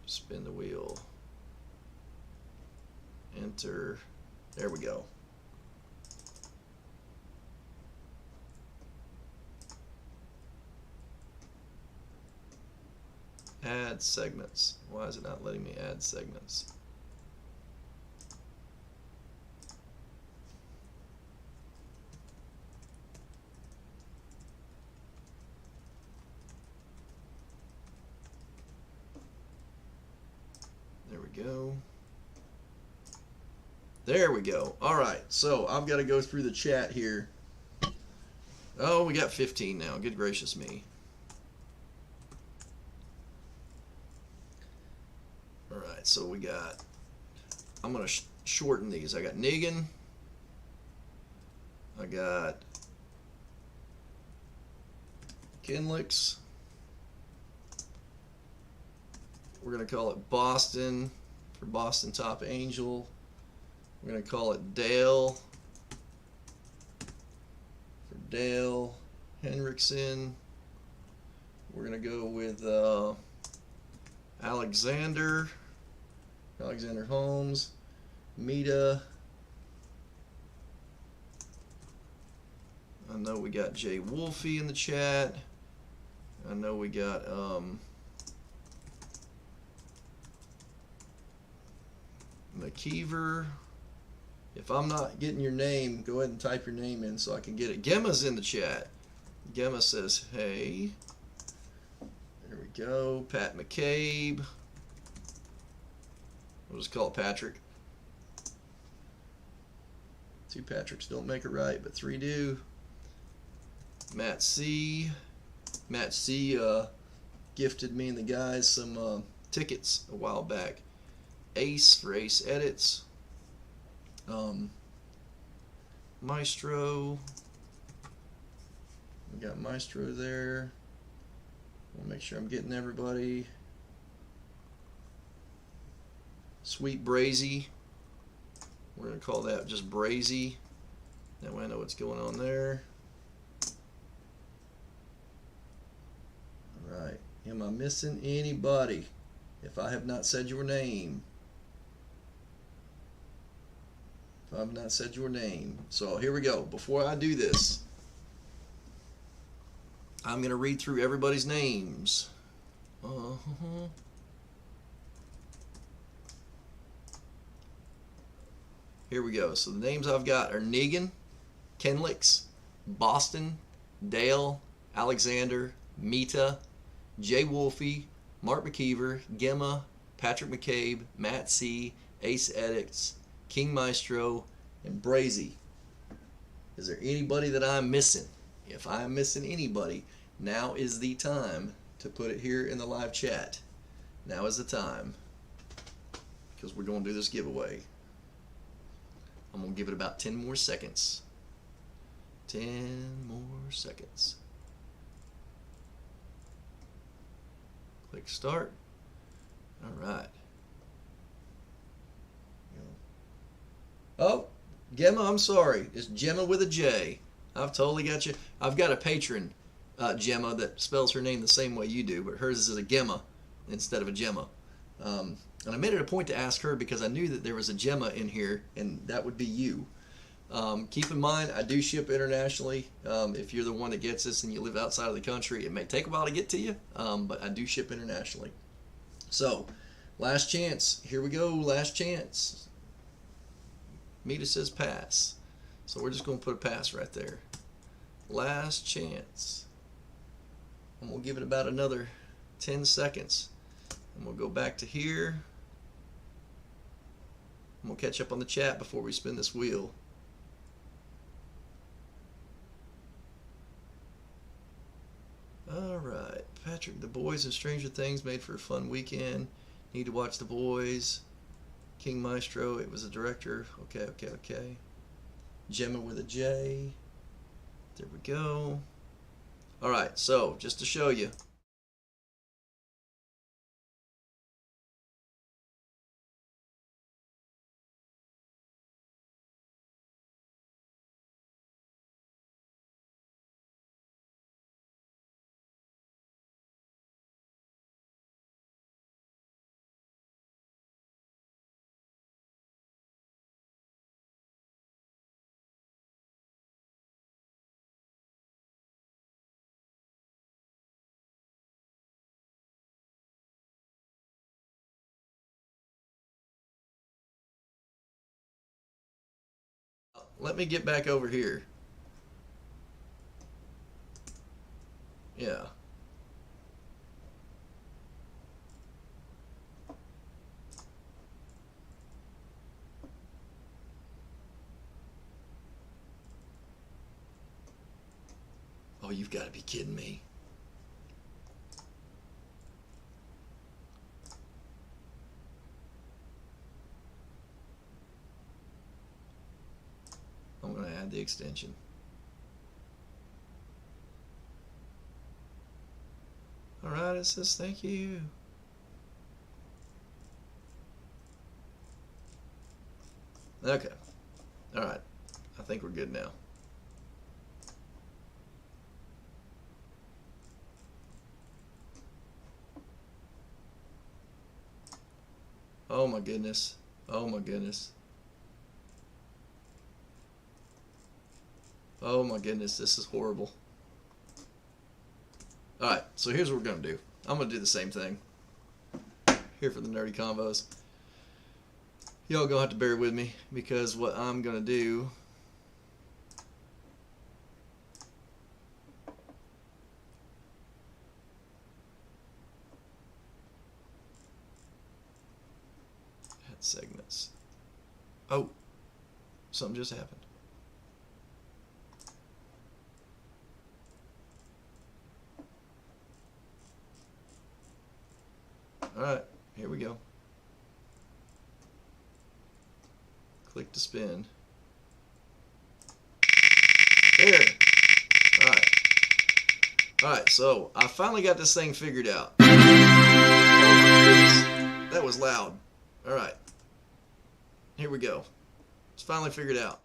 Spin the wheel. Enter. There we go. Add segments. Why is it not letting me add segments? There we go. There we go. All right, so I've got to go through the chat here. Oh, we got 15 now. Good gracious me. All right, so we got, I'm going to shorten these. I got Negan. I got Kenlix. We're going to call it Boston for Boston Top Angel. We're going to call it Dale for Dale Henriksen. We're going to go with Alexander Holmes, Mita. I know we got Jay Wolfie in the chat. I know we got Mckeever. If I'm not getting your name, go ahead and type your name in so I can get it. Gemma's in the chat. Gemma says, hey. There we go. Pat McCabe. We'll just call it Patrick. 2 Patricks don't make it right, but 3 do. Matt C. Matt C. Gifted me and the guys some tickets a while back. Ace for Ace Edits. Maestro. We got Maestro there. We'll make sure I'm getting everybody. Sweet Brazy. We're going to call that just Brazy. That way I know what's going on there. Alright. Am I missing anybody? If I have not said your name. If I've not said your name. So here we go. Before I do this, I'm going to read through everybody's names. Here we go. So the names I've got are Negan, Kenlix, Boston, Dale, Alexander, Mita, Jay Wolfie, Mark Mckeever, Gemma, Patrick McCabe, Matt C., Ace Edix, King Maestro, and Brazy. Is there anybody that I'm missing? If I'm missing anybody, now is the time to put it here in the live chat. Now is the time, because we're going to do this giveaway. I'm going to give it about 10 more seconds. 10 more seconds. Click start. All right. Oh, Gemma, I'm sorry. It's Gemma with a J. I've totally got you. I've got a patron, Gemma, that spells her name the same way you do, but hers is a Gemma instead of a Gemma. And I made it a point to ask her because I knew that there was a Gemma in here, and that would be you. Keep in mind, I do ship internationally. If you're the one that gets this and you live outside of the country, it may take a while to get to you, but I do ship internationally. So, last chance. Here we go, last chance. Mita says pass. So we're just going to put a pass right there. Last chance. And we'll give it about another 10 seconds. And we'll go back to here. And we'll catch up on the chat before we spin this wheel. Alright, Patrick, The Boys and Stranger Things made for a fun weekend. Need to watch The Boys. King Maestro, it was a director. Okay. Gemma with a J. There we go. Alright, so just to show you. Let me get back over here. Yeah. Oh, you've got to be kidding me. I'm going to add the extension. Alright, it says thank you. Okay. Alright. I think we're good now. Oh my goodness. Oh my goodness. Oh my goodness, this is horrible. Alright, so here's what we're going to do. I'm going to do the same thing. Here for the nerdy combos. Y'all going to have to bear with me because what I'm going to do segments. Oh, something just happened. Alright, here we go. Click to spin. There. Alright. Alright, so I finally got this thing figured out. Oh my goodness. That was loud. Alright. Here we go. It's finally figured out.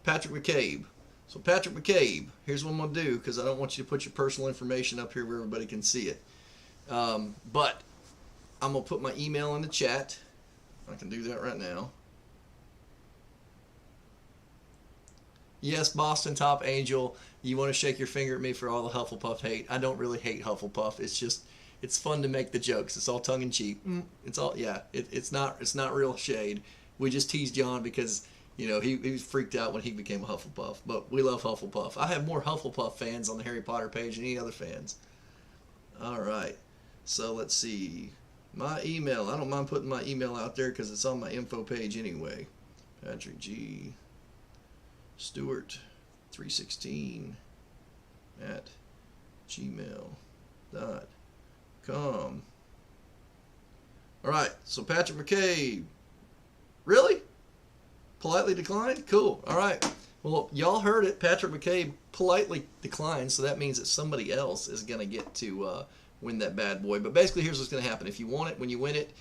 Patrick McCabe. So Patrick McCabe, here's what I'm going to do because I don't want you to put your personal information up here where everybody can see it. But I'm going to put my email in the chat. I can do that right now. Yes, Boston Top Angel, you want to shake your finger at me for all the Hufflepuff hate. I don't really hate Hufflepuff. It's just, it's fun to make the jokes. It's all tongue in cheek. It's all, yeah. It's not real shade. We just tease John because he was freaked out when he became a Hufflepuff. But we love Hufflepuff. I have more Hufflepuff fans on the Harry Potter page than any other fans. All right. So let's see. My email. I don't mind putting my email out there because it's on my info page anyway. Patrick G. Stewart 316 at gmail.com. All right, so Patrick McCabe. Really? Politely declined? Cool. All right. Well, y'all heard it. Patrick McCabe politely declined, so that means that somebody else is going to get to win that bad boy. But basically, here's what's going to happen. If you want it, when you win it,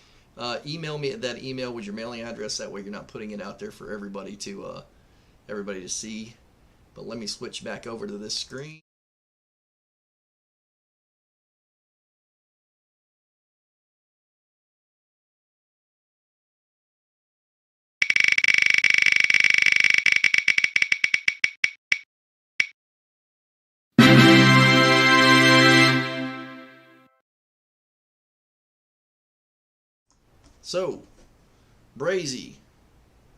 email me at that email with your mailing address. That way you're not putting it out there for everybody to see. But let me switch back over to this screen. So, Brazy.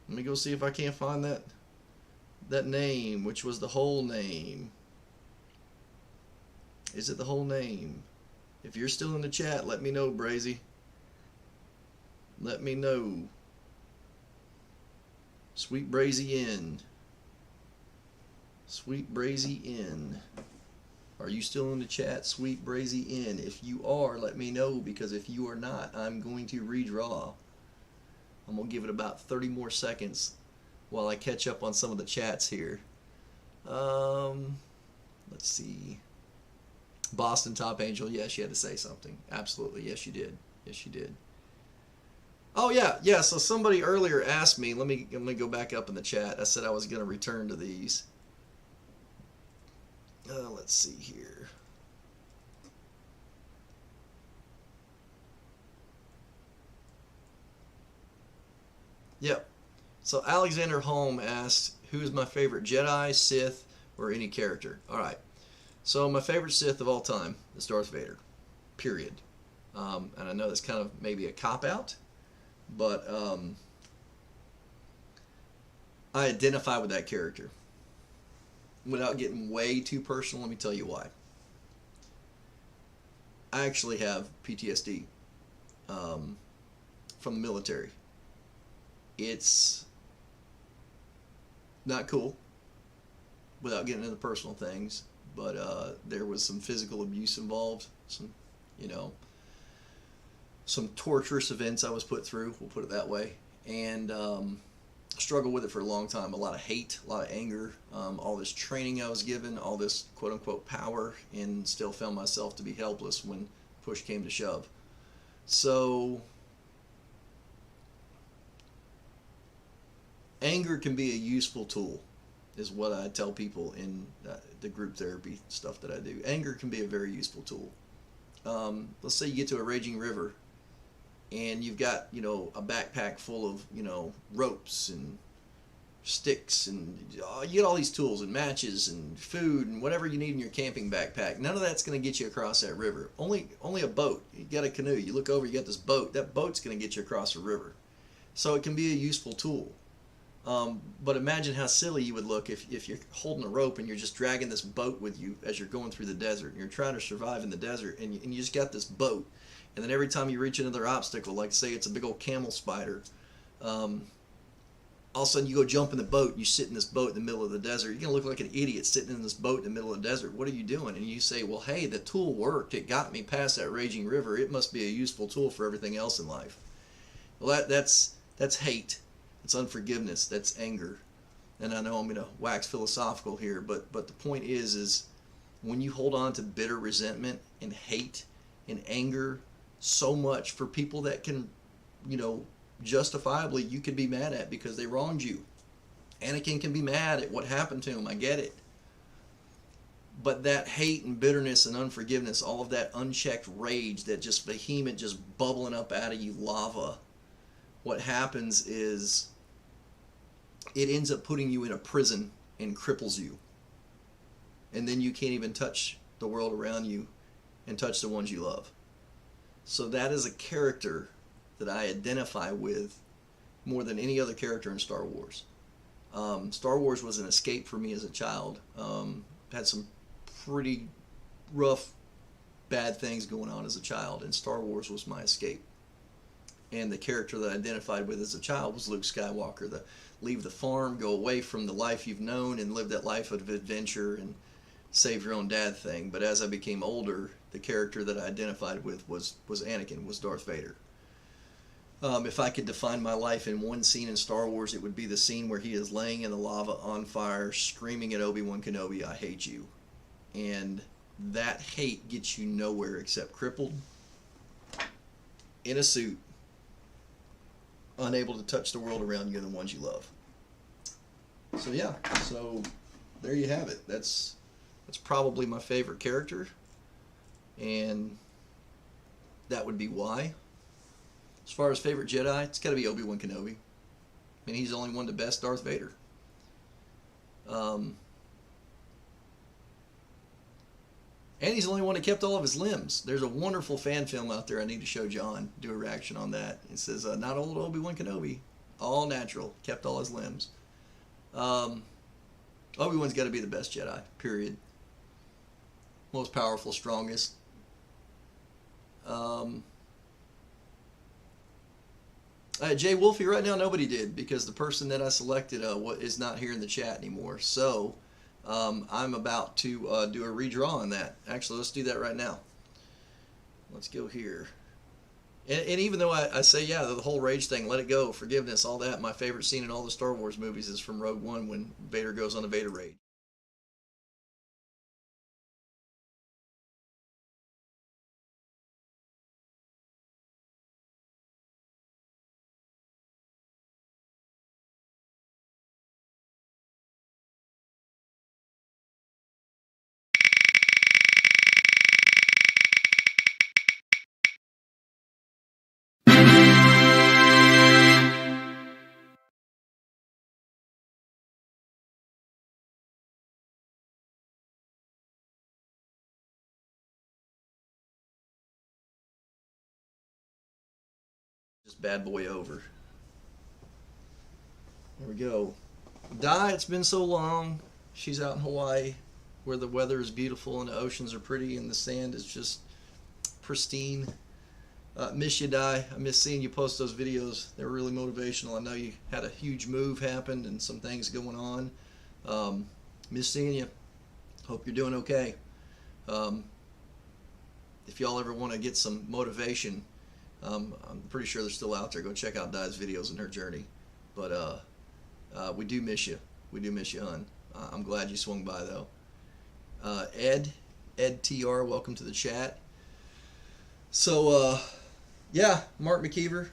Let me go see if I can't find that name, which was the whole name. Is it the whole name? If you're still in the chat, let me know, Brazy. Let me know. Sweet Brazy Inn. Sweet Brazy Inn. Are you still in the chat, Sweet Brazy Inn? If you are, let me know, because if you are not, I'm going to redraw. I'm going to give it about 30 more seconds while I catch up on some of the chats here. Let's see. Boston Top Angel, yes, you had to say something. Absolutely, yes, you did. Yes, you did. Oh, yeah. So somebody earlier asked me, let me go back up in the chat. I said I was going to return to these. Let's see here. Yep. So Alexander Holm asked, who is my favorite Jedi, Sith, or any character? All right. So my favorite Sith of all time is Darth Vader. Period. And I know that's kind of maybe a cop-out, but I identify with that character. Without getting way too personal, let me tell you why. I actually have PTSD from the military. It's not cool, without getting into personal things, but there was some physical abuse involved, some torturous events I was put through, we'll put it that way, and struggled with it for a long time. A lot of hate, a lot of anger, all this training I was given, all this quote-unquote power, and still found myself to be helpless when push came to shove. So anger can be a useful tool, is what I tell people in the group therapy stuff that I do. Anger can be a very useful tool. Let's say you get to a raging river and you've got, a backpack full of, ropes and sticks, and you get all these tools and matches and food and whatever you need in your camping backpack. None of that's going to get you across that river. Only a boat. You got a canoe. You look over, you got this boat. That boat's going to get you across the river. So it can be a useful tool. But imagine how silly you would look if you're holding a rope and you're just dragging this boat with you as you're going through the desert, and you're trying to survive in the desert, and you just got this boat. And then every time you reach another obstacle, like say it's a big old camel spider, all of a sudden you go jump in the boat and you sit in this boat in the middle of the desert. You're going to look like an idiot sitting in this boat in the middle of the desert. What are you doing? And you say, well, hey, the tool worked. It got me past that raging river. It must be a useful tool for everything else in life. Well, that's hate. It's unforgiveness. That's anger. And I know I'm going to wax philosophical here, but the point is when you hold on to bitter resentment and hate and anger so much for people that can, justifiably you could be mad at because they wronged you. Anakin can be mad at what happened to him. I get it. But that hate and bitterness and unforgiveness, all of that unchecked rage, that just vehement, just bubbling up out of you lava, what happens is it ends up putting you in a prison and cripples you. And then you can't even touch the world around you and touch the ones you love. So that is a character that I identify with more than any other character in Star Wars. Star Wars was an escape for me as a child. Had some pretty rough, bad things going on as a child, and Star Wars was my escape. And the character that I identified with as a child was Luke Skywalker. The leave the farm, go away from the life you've known, and live that life of adventure and save your own dad thing. But as I became older, the character that I identified with was Anakin, was Darth Vader. If I could define my life in one scene in Star Wars, it would be the scene where he is laying in the lava on fire, screaming at Obi-Wan Kenobi, "I hate you." And that hate gets you nowhere except crippled, in a suit, unable to touch the world around you and the ones you love. So yeah, so there you have it. That's probably my favorite character, and that would be why. As far as favorite Jedi, it's got to be Obi-Wan Kenobi. I mean, he's the only one to best Darth Vader. And he's the only one that kept all of his limbs. There's a wonderful fan film out there I need to show John, do a reaction on that. It says, not old Obi-Wan Kenobi, all natural, kept all his limbs. Obi-Wan's got to be the best Jedi, period. Most powerful, strongest. Jay Wolfie, right now nobody did, because the person that I selected is not here in the chat anymore. So I'm about to do a redraw on that. Actually, let's do that right now. Let's go here. And even though I say, yeah, the whole rage thing, let it go, forgiveness, all that, my favorite scene in all the Star Wars movies is from Rogue One when Vader goes on a Vader rage. Just bad boy over. There we go. Di, it's been so long. She's out in Hawaii where the weather is beautiful and the oceans are pretty and the sand is just pristine. Miss you, Di. I miss seeing you post those videos. They're really motivational. I know you had a huge move happen and some things going on. Miss seeing you. Hope you're doing okay. If y'all ever want to get some motivation, I'm pretty sure they're still out there. Go check out Di's videos and her journey. But we do miss you. We do miss you, hon. I'm glad you swung by, though. Ed TR, welcome to the chat. So, yeah, Mark Mckeever.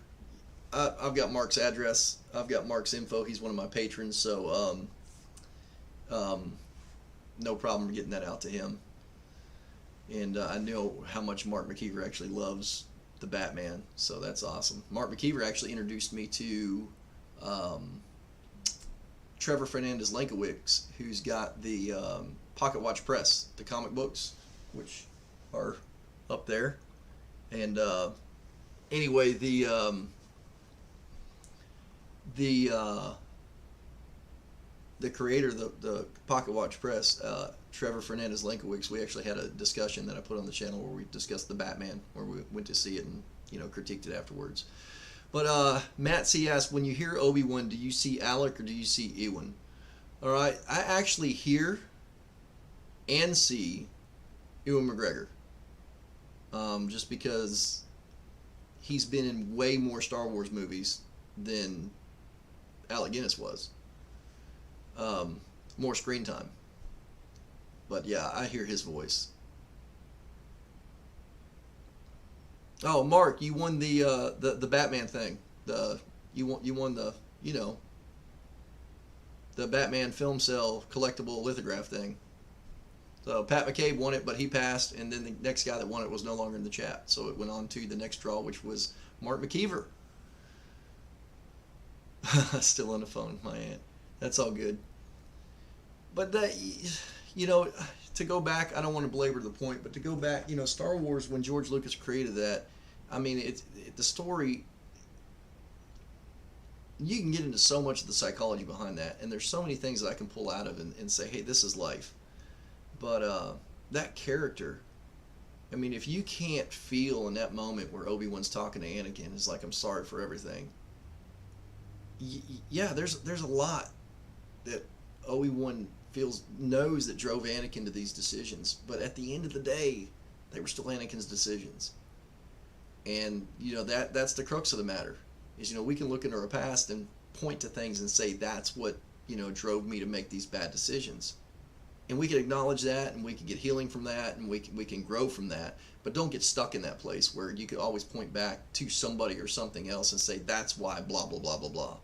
I've got Mark's address. I've got Mark's info. He's one of my patrons, so no problem getting that out to him. And I know how much Mark Mckeever actually loves the Batman, so that's awesome. Mark Mckeever actually introduced me to Trevor Fernandez Lankowicz, who's got the Pocket Watch Press, the comic books, which are up there. And anyway, the creator of the Pocket Watch Press, Trevor Fernandez Lankowicz, we actually had a discussion that I put on the channel where we discussed the Batman, where we went to see it and critiqued it afterwards. But Matt C asked, when you hear Obi-Wan, do you see Alec or do you see Ewan? All right, I actually hear and see Ewan McGregor, just because he's been in way more Star Wars movies than Alec Guinness was. More screen time. But yeah, I hear his voice. Oh, Mark, you won the Batman thing. You won the the Batman film cell collectible lithograph thing. So Pat McCabe won it, but he passed, and then the next guy that won it was no longer in the chat. So it went on to the next draw, which was Mark Mckeever. Still on the phone with my aunt. That's all good. But that, you know, to go back, I don't want to belabor the point, but to go back, you know, Star Wars, when George Lucas created that, I mean, the story, you can get into so much of the psychology behind that, and there's so many things that I can pull out of and say, hey, this is life. But that character, I mean, if you can't feel in that moment where Obi-Wan's talking to Anakin, it's like, I'm sorry for everything. Yeah, there's a lot that Obi-Wan knows that drove Anakin to these decisions, but at the end of the day, they were still Anakin's decisions. And you know that's the crux of the matter. Is, you know, we can look into our past and point to things and say that's what, you know, drove me to make these bad decisions. And we can acknowledge that, and we can get healing from that, and we can grow from that. But don't get stuck in that place where you could always point back to somebody or something else and say that's why blah blah blah blah blah.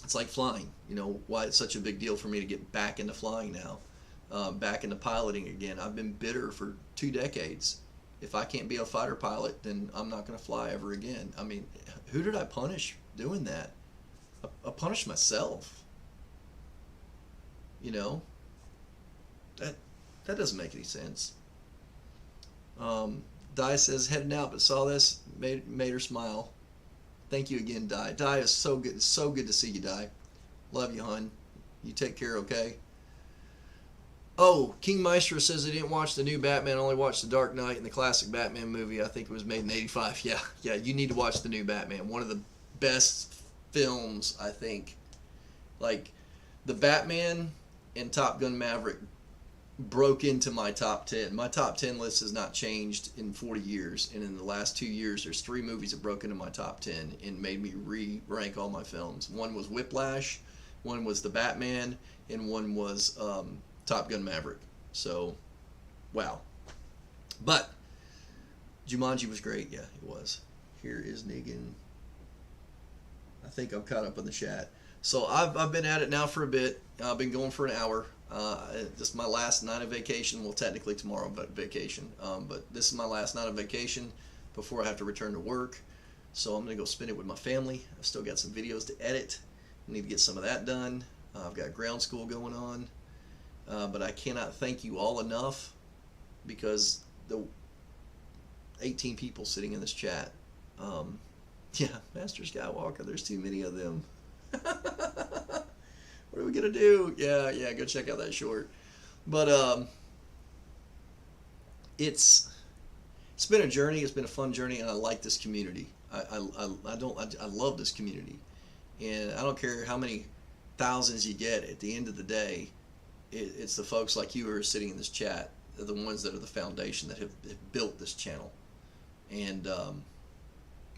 It's like flying. You know, why it's such a big deal for me to get back into flying now, back into piloting again. I've been bitter for 2 decades. If I can't be a fighter pilot, then I'm not going to fly ever again. I mean, who did I punish doing that? I punished myself. You know, that doesn't make any sense. Di says, heading out, but saw this, made her smile. Thank you again, Di. Di is so good. It's so good to see you, Di. Love you, hon. You take care, okay? Oh, King Maestro says he didn't watch the new Batman, only watched the Dark Knight and the classic Batman movie. I think it was made in '85. Yeah, you need to watch the new Batman. One of the best films, I think. Like, the Batman and Top Gun Maverick broke into my top 10. My top 10 list has not changed in 40 years, and in the last 2 years, there's 3 movies that broke into my top 10 and made me re-rank all my films. One was Whiplash, one was The Batman, and one was Top Gun Maverick. So, wow. But Jumanji was great. Yeah, it was. Here is Negan. I think I'm caught up in the chat. So I've been at it now for a bit. I've been going for an hour. Just my last night of vacation. Well, technically tomorrow, but vacation. But this is my last night of vacation before I have to return to work. So I'm going to go spend it with my family. I've still got some videos to edit. I need to get some of that done. I've got ground school going on. But I cannot thank you all enough, because the 18 people sitting in this chat. Yeah, Master Skywalker, there's too many of them. What are we gonna do? Yeah, go check out that short. But it's been a journey. It's been a fun journey, and I like this community. I love this community, and I don't care how many thousands you get. At the end of the day, it's the folks like you who are sitting in this chat. They're the ones that are the foundation that have built this channel, and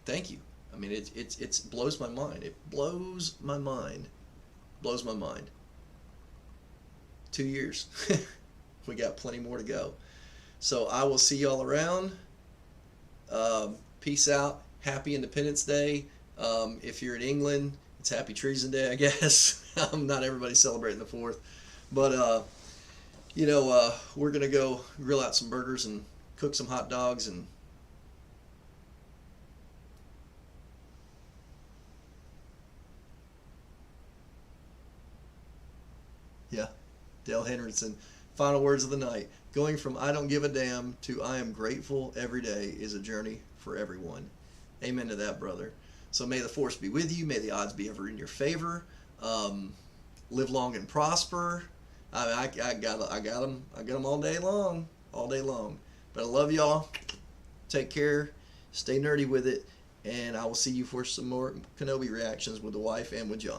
thank you. I mean, it blows my mind. It blows my mind. Blows my mind. 2 years. We got plenty more to go. So I will see y'all around. Peace out. Happy Independence Day. If you're in England, it's Happy Treason Day, I guess. Not everybody's celebrating the 4th. But, we're going to go grill out some burgers and cook some hot dogs and yeah, Dale Henderson. Final words of the night. Going from I don't give a damn to I am grateful every day is a journey for everyone. Amen to that, brother. So may the force be with you. May the odds be ever in your favor. Live long and prosper. I got them all day long. But I love y'all. Take care. Stay nerdy with it. And I will see you for some more Kenobi reactions with the wife and with John.